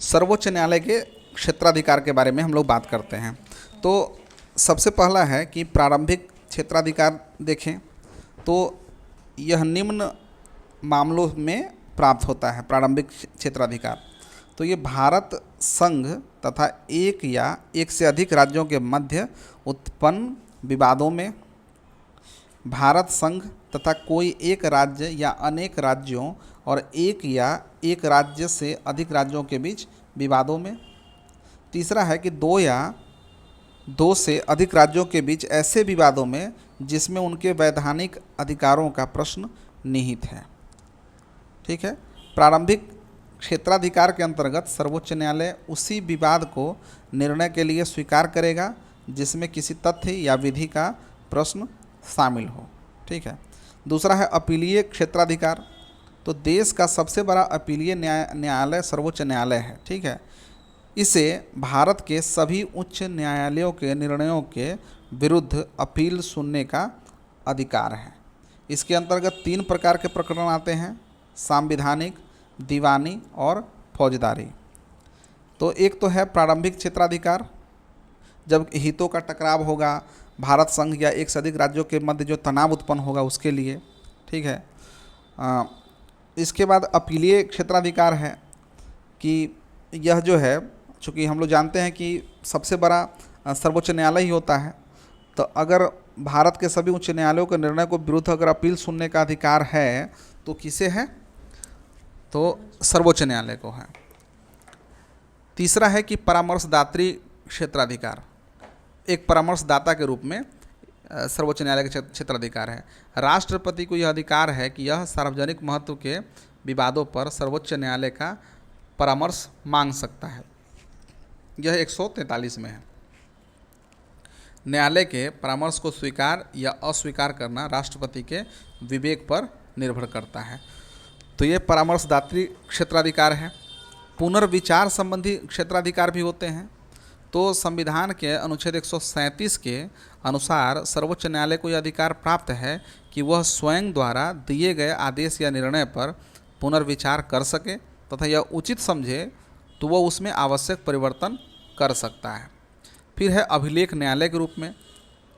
सर्वोच्च न्यायालय के क्षेत्राधिकार के बारे में हम लोग बात करते हैं। तो सबसे पहला है कि प्रारंभिक क्षेत्राधिकार देखें तो यह निम्न मामलों में प्राप्त होता है। प्रारंभिक क्षेत्राधिकार तो ये भारत संघ तथा एक या एक से अधिक राज्यों के मध्य उत्पन्न विवादों में, भारत संघ तथा कोई एक राज्य या अनेक राज्यों और एक या एक राज्य से अधिक राज्यों के बीच विवादों में। तीसरा है कि दो या दो से अधिक राज्यों के बीच ऐसे विवादों में जिसमें उनके वैधानिक अधिकारों का प्रश्न निहित है। ठीक है। प्रारंभिक क्षेत्राधिकार के अंतर्गत सर्वोच्च न्यायालय उसी विवाद को निर्णय के लिए स्वीकार करेगा जिसमें किसी तथ्य या विधि का प्रश्न शामिल हो। ठीक है। दूसरा है अपीलीय क्षेत्राधिकार। तो देश का सबसे बड़ा अपीलीय न्यायालय सर्वोच्च न्यायालय है। ठीक है। इसे भारत के सभी उच्च न्यायालयों के निर्णयों के विरुद्ध अपील सुनने का अधिकार है। इसके अंतर्गत 3 प्रकार के प्रकरण आते हैं: सांविधानिक, दीवानी और फौजदारी। तो एक तो है प्रारंभिक क्षेत्राधिकार, जब हितों का टकराव होगा, भारत संघ या एक से अधिक राज्यों के मध्य जो तनाव उत्पन्न होगा उसके लिए। ठीक है। इसके बाद अपीलीय क्षेत्राधिकार है कि यह जो है, चूँकि हम लोग जानते हैं कि सबसे बड़ा सर्वोच्च न्यायालय ही होता है, तो अगर भारत के सभी उच्च न्यायालयों के निर्णय को विरुद्ध अगर अपील सुनने का अधिकार है तो किसे है? तो सर्वोच्च न्यायालय को है। तीसरा है कि परामर्शदात्री क्षेत्राधिकार। एक परामर्शदाता के रूप में सर्वोच्च न्यायालय का क्षेत्राधिकार है। राष्ट्रपति को यह अधिकार है कि यह सार्वजनिक महत्व के विवादों पर सर्वोच्च न्यायालय का परामर्श मांग सकता है। यह 143 में है। न्यायालय के परामर्श को स्वीकार या अस्वीकार करना राष्ट्रपति के विवेक पर निर्भर करता है। तो ये परामर्शदात्री क्षेत्राधिकार है। पुनर्विचार संबंधी क्षेत्राधिकार भी होते हैं। तो संविधान के अनुच्छेद 137 के अनुसार सर्वोच्च न्यायालय को यह अधिकार प्राप्त है कि वह स्वयं द्वारा दिए गए आदेश या निर्णय पर पुनर्विचार कर सके तथा यह उचित समझे तो वह उसमें आवश्यक परिवर्तन कर सकता है। फिर है अभिलेख न्यायालय के रूप में।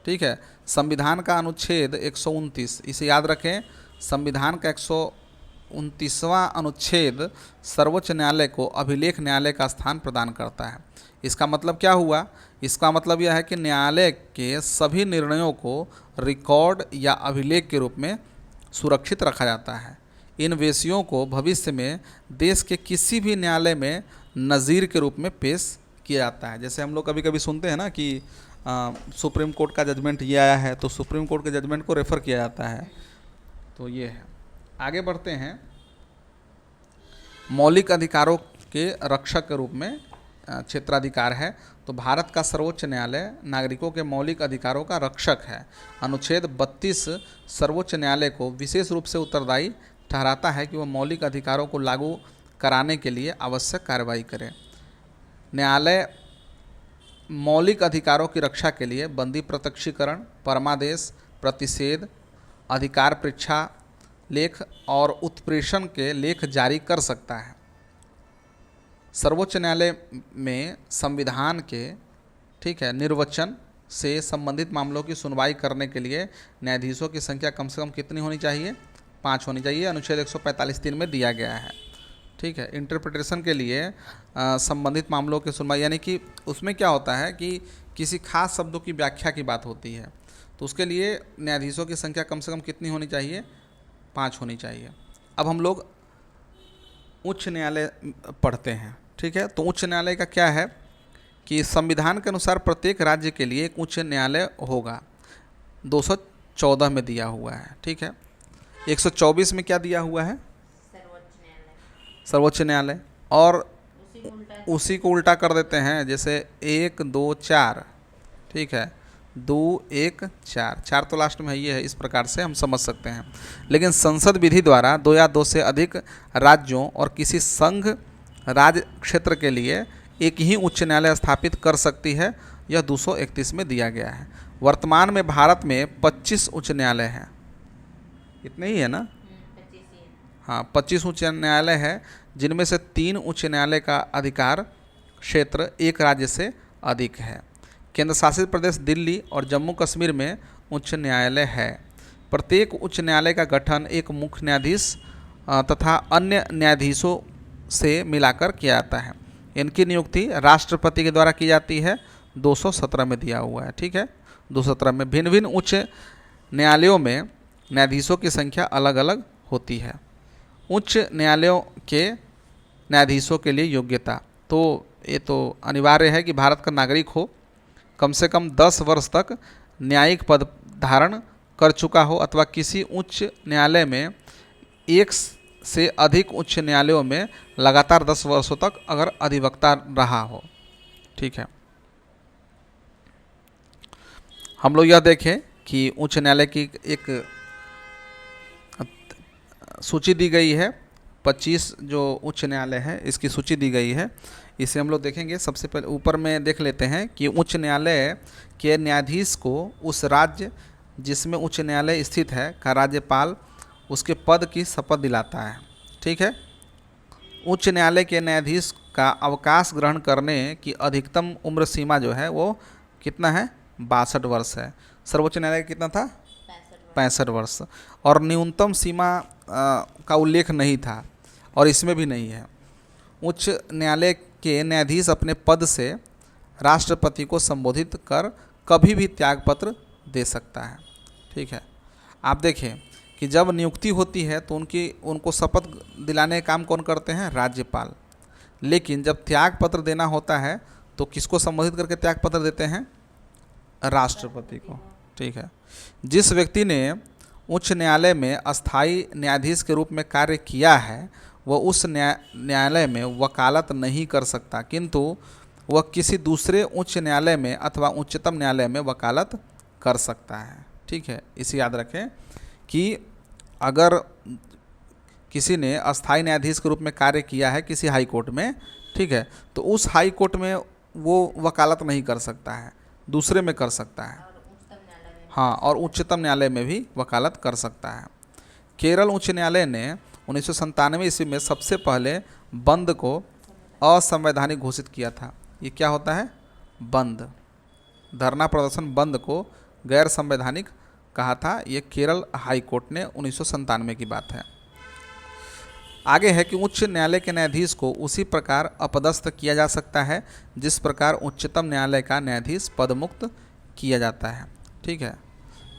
ठीक है। संविधान का अनुच्छेद 129, इसे याद रखें, संविधान का 129वां अनुच्छेद सर्वोच्च न्यायालय को अभिलेख न्यायालय का स्थान प्रदान करता है। इसका मतलब क्या हुआ? इसका मतलब यह है कि न्यायालय के सभी निर्णयों को रिकॉर्ड या अभिलेख के रूप में सुरक्षित रखा जाता है। इन विषयों को भविष्य में देश के किसी भी न्यायालय में नज़ीर के रूप में पेश किया जाता है। जैसे हम लोग कभी कभी सुनते हैं ना कि सुप्रीम कोर्ट का जजमेंट ये आया है, तो सुप्रीम कोर्ट के जजमेंट को रेफ़र किया जाता है। तो ये है। आगे बढ़ते हैं। मौलिक अधिकारों के रक्षक के रूप में क्षेत्राधिकार है। तो भारत का सर्वोच्च न्यायालय नागरिकों के मौलिक अधिकारों का रक्षक है। अनुच्छेद 32 सर्वोच्च न्यायालय को विशेष रूप से उत्तरदायी ठहराता है कि वह मौलिक अधिकारों को लागू कराने के लिए आवश्यक कार्रवाई करे। न्यायालय मौलिक अधिकारों की रक्षा के लिए बंदी प्रत्यक्षीकरण, परमादेश, प्रतिषेध, अधिकार परीक्षा लेख और उत्प्रेषण के लेख जारी कर सकता है। सर्वोच्च न्यायालय में संविधान के निर्वचन से संबंधित मामलों की सुनवाई करने के लिए न्यायाधीशों की संख्या कम से कम कितनी होनी चाहिए? 5 होनी चाहिए। अनुच्छेद 145(3) में दिया गया है। ठीक है। इंटरप्रिटेशन के लिए संबंधित मामलों की सुनवाई, यानी कि उसमें क्या होता है कि किसी खास शब्दों की व्याख्या की बात होती है, तो उसके लिए न्यायाधीशों की संख्या कम से कम कितनी होनी चाहिए? 5 होनी चाहिए। अब हम लोग उच्च न्यायालय पढ़ते हैं। ठीक है। तो उच्च न्यायालय का क्या है कि संविधान के अनुसार प्रत्येक राज्य के लिए एक उच्च न्यायालय होगा। 214 में दिया हुआ है। ठीक है। 124 में क्या दिया हुआ है? सर्वोच्च न्यायालय। और उसी को उल्टा कर देते हैं, जैसे 1 2 4। ठीक है। 2 1 4, 4 तो लास्ट में ये है। इस प्रकार से हम समझ सकते हैं। लेकिन संसद विधि द्वारा 2 या 2 से अधिक राज्यों और किसी संघ राज्य क्षेत्र के लिए एक ही उच्च न्यायालय स्थापित कर सकती है। यह 231 में दिया गया है। वर्तमान में भारत में 25 उच्च न्यायालय हैं। इतने ही है ना? हाँ, 25 उच्च न्यायालय है जिनमें से 3 उच्च न्यायालय का अधिकार क्षेत्र एक राज्य से अधिक है। केंद्र शासित प्रदेश दिल्ली और जम्मू कश्मीर में उच्च न्यायालय है। प्रत्येक उच्च न्यायालय का गठन एक मुख्य न्यायाधीश तथा अन्य न्यायाधीशों से मिलाकर किया जाता है। इनकी नियुक्ति राष्ट्रपति के द्वारा की जाती है, 217 में दिया हुआ है। ठीक है, 217 में। भिन्न भिन्न उच्च न्यायालयों में न्यायाधीशों की संख्या अलग अलग होती है। उच्च न्यायालयों के न्यायाधीशों के लिए योग्यता, तो ये तो अनिवार्य है कि भारत का नागरिक हो, कम से कम 10 वर्ष तक न्यायिक पद धारण कर चुका हो अथवा किसी उच्च न्यायालय में एक से अधिक उच्च न्यायालयों में लगातार 10 वर्षों तक अगर अधिवक्ता रहा हो। ठीक है, हम लोग यह देखें कि उच्च न्यायालय की एक सूची दी गई है, 25 जो उच्च न्यायालय है इसकी सूची दी गई है, इसे हम लोग देखेंगे। सबसे पहले ऊपर में देख लेते हैं कि उच्च न्यायालय के न्यायाधीश को उस राज्य जिसमें उच्च न्यायालय स्थित है का राज्यपाल उसके पद की शपथ दिलाता है। ठीक है, उच्च न्यायालय के न्यायाधीश का अवकाश ग्रहण करने की अधिकतम उम्र सीमा जो है वो कितना है, 62 वर्ष है। सर्वोच्च न्यायालय का कितना था, 65 वर्ष। और न्यूनतम सीमा का उल्लेख नहीं था और इसमें भी नहीं है। उच्च न्यायालय के न्यायाधीश अपने पद से राष्ट्रपति को संबोधित कर कभी भी त्यागपत्र दे सकता है। ठीक है, आप देखें कि जब नियुक्ति होती है तो उनको शपथ दिलाने का काम कौन करते हैं, राज्यपाल। लेकिन जब त्याग पत्र देना होता है तो किसको संबोधित करके त्याग पत्र देते हैं, राष्ट्रपति को। ठीक है, जिस व्यक्ति ने उच्च न्यायालय में अस्थायी न्यायाधीश के रूप में कार्य किया है वह उस न्यायालय में वकालत नहीं कर सकता, किंतु वह किसी दूसरे उच्च न्यायालय में अथवा उच्चतम न्यायालय में वकालत कर सकता है। ठीक है, इसे याद रखें कि अगर किसी ने अस्थायी न्यायाधीश के रूप में कार्य किया है किसी हाई कोर्ट में, ठीक है, तो उस हाई कोर्ट में वो वकालत नहीं कर सकता है, दूसरे में कर सकता है। हाँ, और उच्चतम न्यायालय में भी वकालत कर सकता है। केरल उच्च न्यायालय ने 1997 ईस्वी में सबसे पहले बंद को असंवैधानिक घोषित किया था। ये क्या होता है, बंद, धरना प्रदर्शन बंद को गैर संवैधानिक कहा था। ये केरल हाई कोर्ट ने 1997 की बात है। आगे है कि उच्च न्यायालय के न्यायाधीश को उसी प्रकार अपदस्थ किया जा सकता है जिस प्रकार उच्चतम न्यायालय का न्यायाधीश पदमुक्त किया जाता है। ठीक है,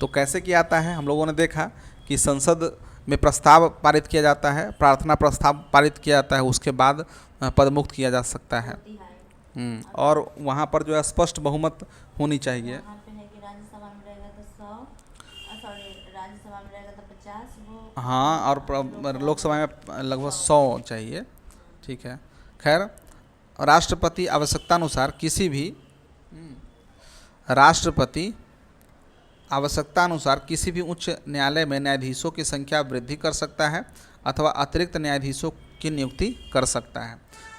तो कैसे किया जाता है, हम लोगों ने देखा कि संसद में प्रस्ताव पारित किया जाता है, प्रार्थना प्रस्ताव पारित किया जाता है, उसके बाद पदमुक्त किया जा सकता है। और वहाँ पर जो है स्पष्ट बहुमत होनी चाहिए। हाँ, और लोकसभा में लगभग 100 चाहिए। ठीक है, खैर राष्ट्रपति आवश्यकतानुसार किसी भी उच्च न्यायालय में न्यायाधीशों की संख्या वृद्धि कर सकता है अथवा अतिरिक्त न्यायाधीशों की नियुक्ति कर सकता है।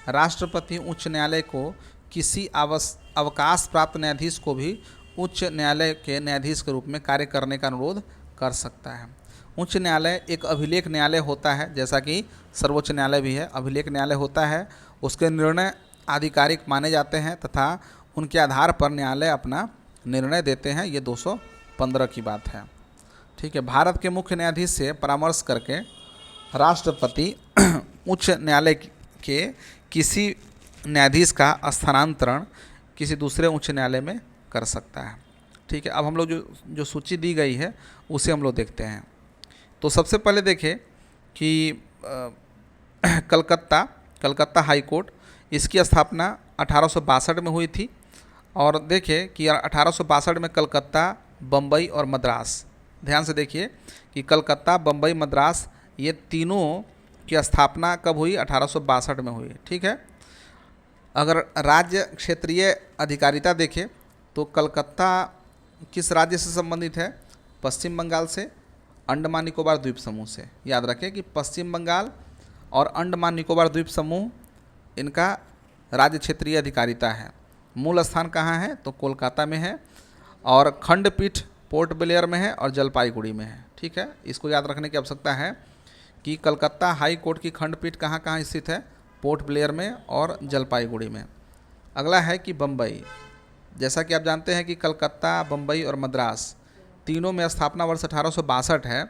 राष्ट्रपति उच्च न्यायालय को किसी अवकाश प्राप्त न्यायाधीश को भी उच्च न्यायालय के न्यायाधीश के रूप में कार्य करने का अनुरोध कर सकता है। उच्च न्यायालय एक अभिलेख न्यायालय होता है, जैसा कि सर्वोच्च न्यायालय भी है, अभिलेख न्यायालय होता है। उसके निर्णय आधिकारिक माने जाते हैं तथा उनके आधार पर न्यायालय अपना निर्णय देते हैं। ये 215 की बात है। ठीक है, भारत के मुख्य न्यायाधीश से परामर्श करके राष्ट्रपति उच्च न्यायालय के किसी न्यायाधीश का स्थानांतरण किसी दूसरे उच्च न्यायालय में कर सकता है। ठीक है, अब हम लोग जो सूची दी गई है उसे हम लोग देखते हैं। तो सबसे पहले देखें कि कलकत्ता हाई कोर्ट, इसकी स्थापना 1862 में हुई थी। और देखें कि 1862 में कलकत्ता, बम्बई और मद्रास, ध्यान से देखिए कि कलकत्ता, बम्बई, मद्रास ये तीनों की स्थापना कब हुई, 1862 में हुई। ठीक है, अगर राज्य क्षेत्रीय अधिकारिता देखें तो कलकत्ता किस राज्य से संबंधित है, पश्चिम बंगाल से, अंडमान निकोबार द्वीप समूह से। याद रखें कि पश्चिम बंगाल और अंडमान निकोबार द्वीप समूह इनका राज्य क्षेत्रीय अधिकारिता है। मूल स्थान कहाँ है, तो कोलकाता में है, और खंडपीठ पोर्ट ब्लेयर में है और जलपाईगुड़ी में है। ठीक है, इसको याद रखने की आवश्यकता है कि कलकत्ता हाई कोर्ट की खंडपीठ कहाँ कहाँ स्थित है, पोर्ट ब्लेयर में और जलपाईगुड़ी में। अगला है कि बम्बई, जैसा कि आप जानते हैं कि कलकत्ता, बम्बई और मद्रास तीनों में स्थापना वर्ष 1862 है।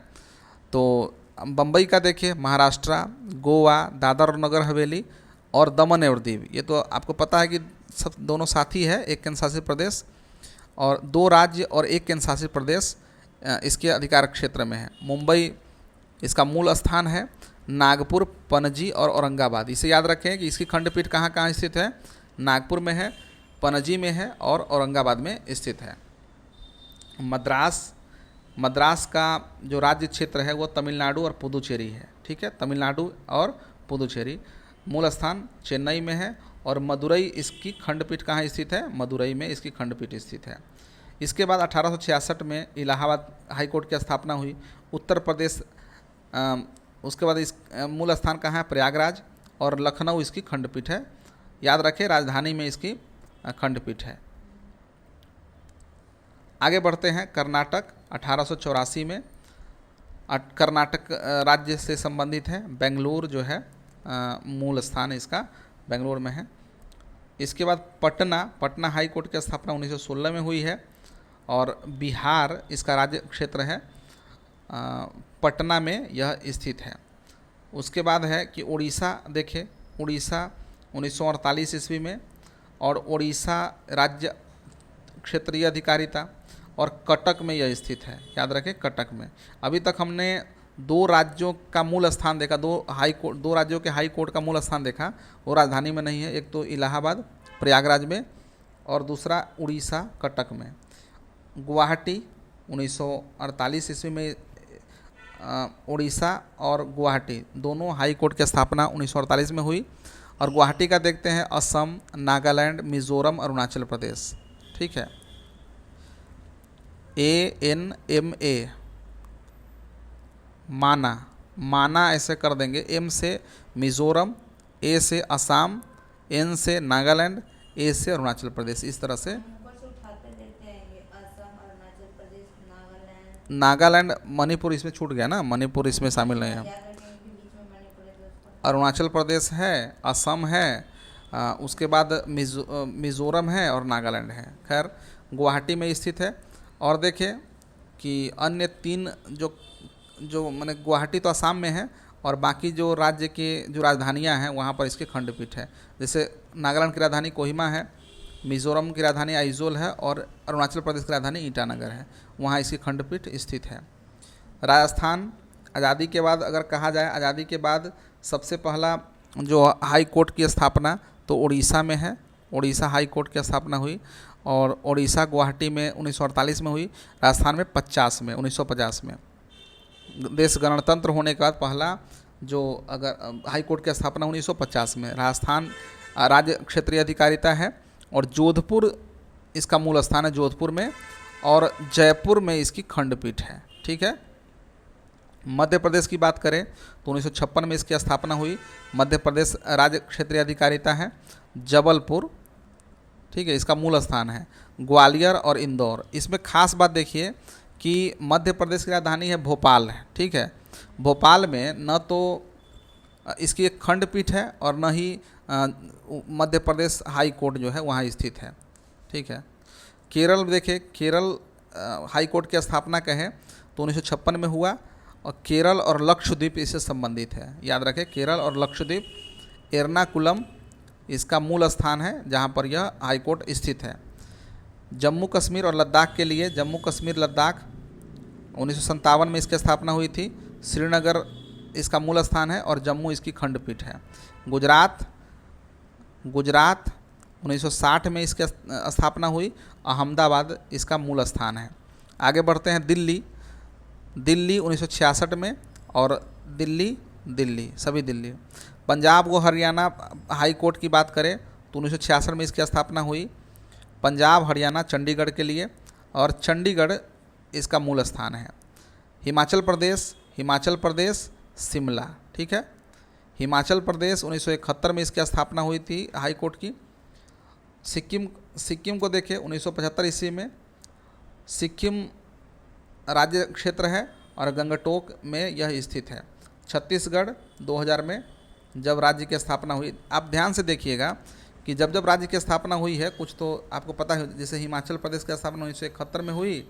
तो बम्बई का देखिए, महाराष्ट्र, गोवा, दादर और नगर हवेली और दमन और दीव, ये तो आपको पता है कि सब दोनों साथी है, एक केंद्र शासित प्रदेश, और 2 राज्य और 1 केंद्र शासित प्रदेश इसके अधिकार क्षेत्र में है। मुंबई इसका मूल स्थान है, नागपुर, पणजी और औरंगाबाद, इसे याद रखें कि इसकी खंडपीठ कहाँ कहाँ स्थित है, नागपुर में है, पणजी में है और औरंगाबाद में स्थित है। मद्रास का जो राज्य क्षेत्र है वो तमिलनाडु और पुदुचेरी है, ठीक है, तमिलनाडु और पुदुचेरी। मूल स्थान चेन्नई में है और मदुरई इसकी खंडपीठ कहाँ स्थित है, मदुरई में इसकी खंडपीठ स्थित है। इसके बाद 1866 में इलाहाबाद हाई कोर्ट की स्थापना हुई। उत्तर प्रदेश उसके बाद इस मूल स्थान कहाँ है, प्रयागराज, और लखनऊ इसकी खंडपीठ है। याद रखें, राजधानी में इसकी खंडपीठ है। आगे बढ़ते हैं, कर्नाटक 1884 में कर्नाटक राज्य से संबंधित है। बेंगलुरु जो है मूल स्थान इसका बेंगलुरु में है। इसके बाद पटना हाई कोर्ट की स्थापना 1916 में हुई है और बिहार इसका राज्य क्षेत्र है, पटना में यह स्थित है। उसके बाद है कि उड़ीसा, देखिए उड़ीसा 1948 ईस्वी में, और उड़ीसा राज्य क्षेत्रीय अधिकारिता और कटक में यह स्थित है। याद रखें, कटक में। अभी तक हमने 2 राज्यों का मूल स्थान देखा, 2 राज्यों के हाई कोर्ट का मूल स्थान देखा, वो राजधानी में नहीं है, एक तो इलाहाबाद प्रयागराज में और दूसरा उड़ीसा कटक में। गुवाहाटी 1948 ईस्वी में उड़ीसा और गुवाहाटी दोनों हाई कोर्ट की स्थापना 1948 में हुई। और गुवाहाटी का देखते हैं, असम, नागालैंड, मिजोरम, अरुणाचल प्रदेश, ठीक है। ANMA माना ऐसे कर देंगे, M से मिजोरम, A से असम, N से नागालैंड, A से अरुणाचल प्रदेश, इस तरह से। नागालैंड, मणिपुर इसमें छूट गया ना, मणिपुर इसमें शामिल नहीं है। अरुणाचल प्रदेश है, असम है, उसके बाद मिजोरम है और नागालैंड है। खैर, गुवाहाटी में स्थित है। और देखिए कि अन्य 3 जो मैंने, गुवाहाटी तो असम में है और बाकी जो राज्य के जो राजधानियां हैं वहाँ पर इसके खंडपीठ है। जैसे नागालैंड की राजधानी कोहिमा है, मिजोरम की राजधानी आइजोल है और अरुणाचल प्रदेश की राजधानी ईटानगर है, वहाँ इसकी खंडपीठ स्थित है। राजस्थान, आज़ादी के बाद अगर कहा जाए, आज़ादी के बाद सबसे पहला जो हाई कोर्ट की स्थापना तो उड़ीसा में है, उड़ीसा हाई कोर्ट की स्थापना हुई, और उड़ीसा गुवाहाटी में 1948 में हुई, राजस्थान में 1950 में। देश गणतंत्र होने के बाद पहला जो अगर हाई कोर्ट की स्थापना 1950 में। राजस्थान राज्य क्षेत्रीय अधिकारिता है और जोधपुर इसका मूल स्थान है, जोधपुर में, और जयपुर में इसकी खंडपीठ है, ठीक है। मध्य प्रदेश की बात करें तो 1956 में इसकी स्थापना हुई। मध्य प्रदेश राज्य क्षेत्रीय अधिकारिता है, जबलपुर, ठीक है, इसका मूल स्थान है। ग्वालियर और इंदौर, इसमें खास बात देखिए कि मध्य प्रदेश की राजधानी है भोपाल है, ठीक है। भोपाल में न तो इसकी एक खंडपीठ है और न ही मध्य प्रदेश हाई कोर्ट जो है वहाँ स्थित है, ठीक है। केरल देखिए, केरल हाई कोर्ट की स्थापना कहें तो 1956 में हुआ, और केरल और लक्षद्वीप इससे संबंधित है। याद रखें, केरल और लक्षद्वीप, एर्नाकुलम इसका मूल स्थान है जहाँ पर यह हाई कोर्ट स्थित है। जम्मू कश्मीर और लद्दाख के लिए, जम्मू कश्मीर लद्दाख 1957 में इसकी स्थापना हुई थी। श्रीनगर इसका मूल स्थान है और जम्मू इसकी खंडपीठ है। गुजरात 1960 में इसकी स्थापना हुई, अहमदाबाद इसका मूल स्थान है। आगे बढ़ते हैं, दिल्ली 1966 में, और दिल्ली सभी दिल्ली। पंजाब व हरियाणा हाई कोर्ट की बात करें तो 1966 में इसकी स्थापना हुई। पंजाब हरियाणा चंडीगढ़ के लिए, और चंडीगढ़ इसका मूल स्थान है। हिमाचल प्रदेश शिमला, ठीक है। हिमाचल प्रदेश 1971 में इसकी स्थापना हुई थी हाई कोर्ट की। सिक्किम को देखें 1975 ईस्वी में, सिक्किम राज्य क्षेत्र है और गंगटोक में यह स्थित है। छत्तीसगढ़ 2000 में जब राज्य की स्थापना हुई। आप ध्यान से देखिएगा कि जब जब राज्य की स्थापना हुई है, कुछ तो आपको पता है, जैसे हिमाचल प्रदेश की स्थापना 1971 में हुई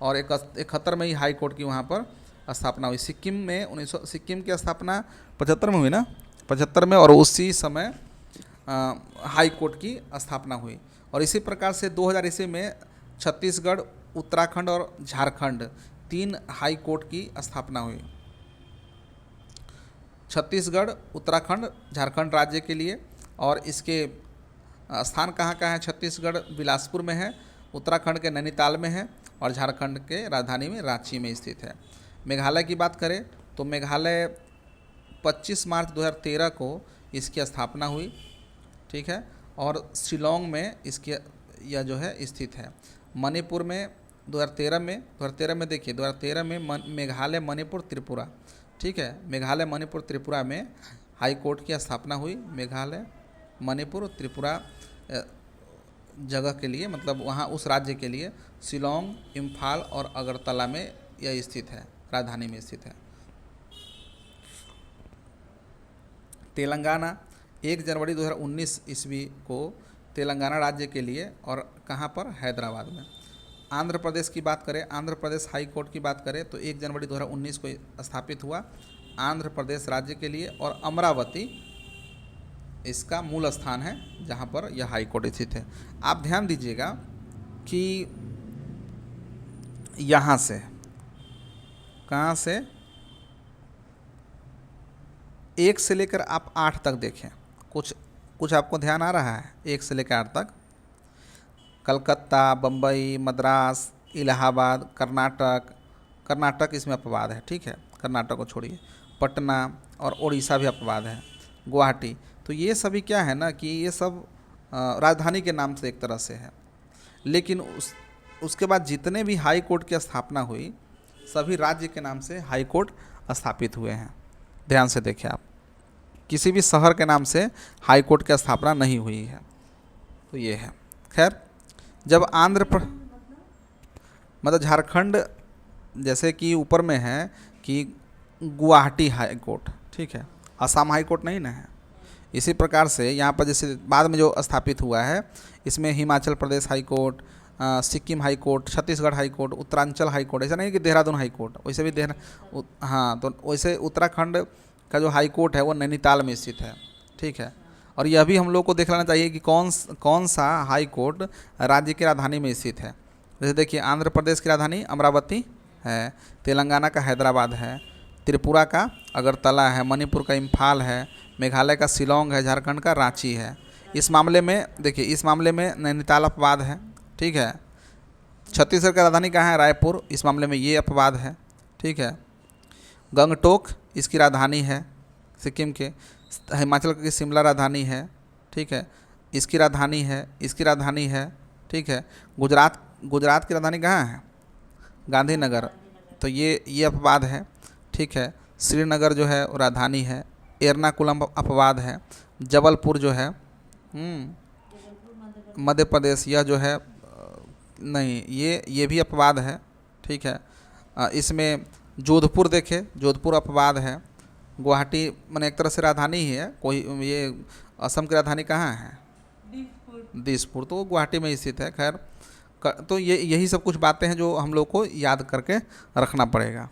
और 71 में ही हाई कोर्ट की वहाँ पर स्थापना हुई। सिक्किम में 1900 सिक्किम की स्थापना 75 में हुई ना, 75 में, और उसी समय हाई कोर्ट की स्थापना हुई। और इसी प्रकार से 2000 ईस्वी में छत्तीसगढ़, उत्तराखंड और झारखंड 3 हाई कोर्ट की स्थापना हुई। छत्तीसगढ़, उत्तराखंड, झारखंड राज्य के लिए। और इसके स्थान कहाँ कहाँ है? छत्तीसगढ़ बिलासपुर में है, उत्तराखंड के नैनीताल में है और झारखंड के राजधानी में रांची में स्थित है। मेघालय की बात करें तो मेघालय 25 मार्च 2013 को इसकी स्थापना हुई, ठीक है, और शिलोंग में इसकी यह जो है स्थित है। मणिपुर में 2013 में देखिए 2013 में मेघालय, मणिपुर, त्रिपुरा, ठीक है, मेघालय, मणिपुर, त्रिपुरा में हाई कोर्ट की स्थापना हुई। मेघालय, मणिपुर, त्रिपुरा जगह के लिए, मतलब वहाँ उस राज्य के लिए शिलोंग, इम्फाल और अगरतला में यह स्थित है, राजधानी में स्थित है। तेलंगाना 1 जनवरी 2019 ईस्वी को तेलंगाना राज्य के लिए, और कहाँ पर? हैदराबाद में। आंध्र प्रदेश की बात करें, आंध्र प्रदेश हाई कोर्ट की बात करें तो 1 जनवरी 2019 को स्थापित हुआ आंध्र प्रदेश राज्य के लिए, और अमरावती इसका मूल स्थान है जहाँ पर यह हाई कोर्ट स्थित है। आप ध्यान दीजिएगा कि यहाँ से, कहाँ से, 1 से लेकर आप 8 तक देखें, कुछ आपको ध्यान आ रहा है? 1 से लेकर 8 तक कलकत्ता, बम्बई, मद्रास, इलाहाबाद, कर्नाटक इसमें अपवाद है, ठीक है, कर्नाटक को छोड़िए, पटना और उड़ीसा भी अपवाद है, गुवाहाटी। तो ये सभी क्या है ना कि ये सब राजधानी के नाम से एक तरह से है। लेकिन उसके बाद जितने भी हाई कोर्ट की स्थापना हुई सभी राज्य के नाम से हाई कोर्ट स्थापित हुए हैं। ध्यान से देखिए आप, किसी भी शहर के नाम से हाई कोर्ट की स्थापना नहीं हुई है। तो ये है। खैर, जब मतलब झारखंड जैसे कि ऊपर में है कि गुवाहाटी हाई कोर्ट, ठीक है, असम हाई कोर्ट नहीं ना है। इसी प्रकार से यहाँ पर जैसे बाद में जो स्थापित हुआ है इसमें Himachal Pradesh high court, Sikkim high court, Chhattisgarh high court, Uttaranchal high court, ऐसा नहीं कि देहरादून हाई कोर्ट, वैसे भी हाँ, तो वैसे उत्तराखंड का जो हाई कोर्ट है वो नैनीताल में स्थित है, ठीक है। और यह भी हम लोग को देख लेना चाहिए कि कौन सा हाई कोर्ट राज्य की राजधानी में स्थित है। जैसे देखिए, आंध्र प्रदेश की राजधानी अमरावती है, तेलंगाना का हैदराबाद है, त्रिपुरा का अगरतला है, मणिपुर का इम्फाल है, मेघालय का शिलोंग है, झारखंड का रांची है। इस मामले में देखिए, इस मामले में नैनीताल अपवाद है, ठीक है। छत्तीसगढ़ का राजधानी कहाँ है? रायपुर, इस मामले में ये अपवाद है, ठीक है। गंगटोक इसकी राजधानी है सिक्किम के, हिमाचल की शिमला राजधानी है, ठीक है, इसकी राजधानी है, ठीक है। गुजरात की राजधानी कहाँ है? गांधीनगर, तो ये अपवाद है, ठीक है। श्रीनगर जो है वो राजधानी है, एर्नाकुलम अपवाद है, जबलपुर जो है मध्य प्रदेश, यह जो है नहीं, ये भी अपवाद है, ठीक है। इसमें जोधपुर देखें, जोधपुर अपवाद है। गुवाहाटी मैंने एक तरह से राजधानी ही है, कोई ये असम की राजधानी कहाँ है? दिसपुर, तो गुवाहाटी में स्थित है। खैर, तो यही सब कुछ बातें हैं जो हम लोग को याद करके रखना पड़ेगा।